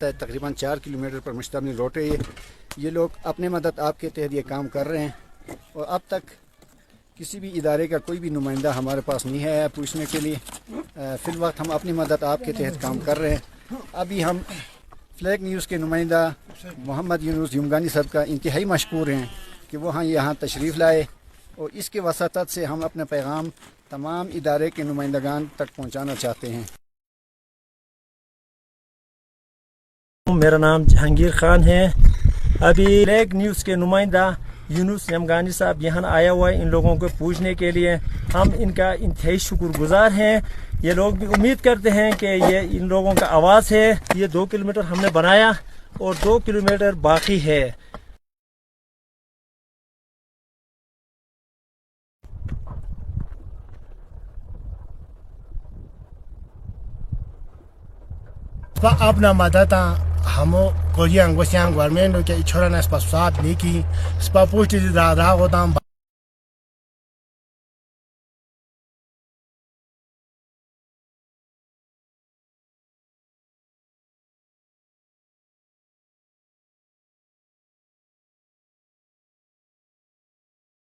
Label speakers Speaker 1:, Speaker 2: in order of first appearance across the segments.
Speaker 1: तकरीबन 4 किलोमीटर पर मुश्तमिल रोड है। ये लोग अपने मदद आपके तहत ये काम कर रहे हैं और अब तक किसी भी इदारे का कोई भी नुमाइंदा हमारे पास नहीं है पूछने के लिए। फिल वक्त हम अपनी मदद आपके तहत काम कर रहे हैं। अभी हम फ्लैग न्यूज़ के नुमाइंदा मोहम्मद यूनस यमगनी साहब का इंतहाई मशकूर हैं कि वो यहाँ तशरीफ़ लाए और इसके वसातत से हम अपना पैगाम तमाम इदारे के नुमाइंदगान तक पहुँचाना चाहते हैं।
Speaker 2: मेरा नाम जहांगीर खान है। अभी फ्लैग न्यूज़ के नुमाइंदा यूनुस यमगानी साहब यहाँ आया हुआ है इन लोगों को पूछने के लिए। हम इनका इंतहाई शुक्रगुजार हैं। ये लोग भी उम्मीद करते हैं कि ये इन लोगों का आवाज़ है। ये 2 किलोमीटर हमने बनाया और 2 किलोमीटर बाकी है।
Speaker 3: अपना मदद हम कोरियन गोसियां गवर्नमेंट के छोरा ने साथ नहीं की पोस्ट रहा होता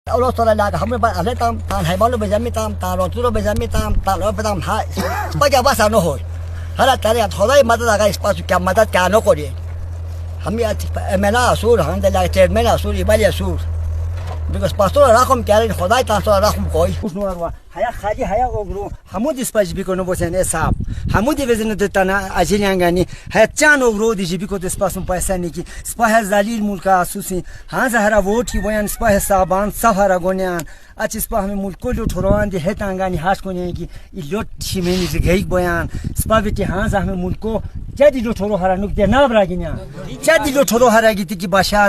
Speaker 4: Allah Taala lag hame ba ale tam tan hai balu bejami tam ta ro turo bejami tam ta lo bedam ha baja basa no hoy hala tare tholai madad aga espaço kya madad kya no kori hami emena asur han de la termena asur ibali asur because pastor rakhom kya khodai ta so rakhom koi usnuarwa haya khaji haya ogru hamud espaço bikono bosen esap hamud vezin de tana ajiliangani haya chan ogru di biko de espaço paisa ni ki spah zalil mulka asusi han zahara vote ki boyan spah saban safara gonian ach spah me mulko lo thoran de hetangani has koni ki ilot shimeni de geik boyan spah veti han zahme mulko jadi lo thoro haranuk de nabragina jadi lo thoro haragiti ki basha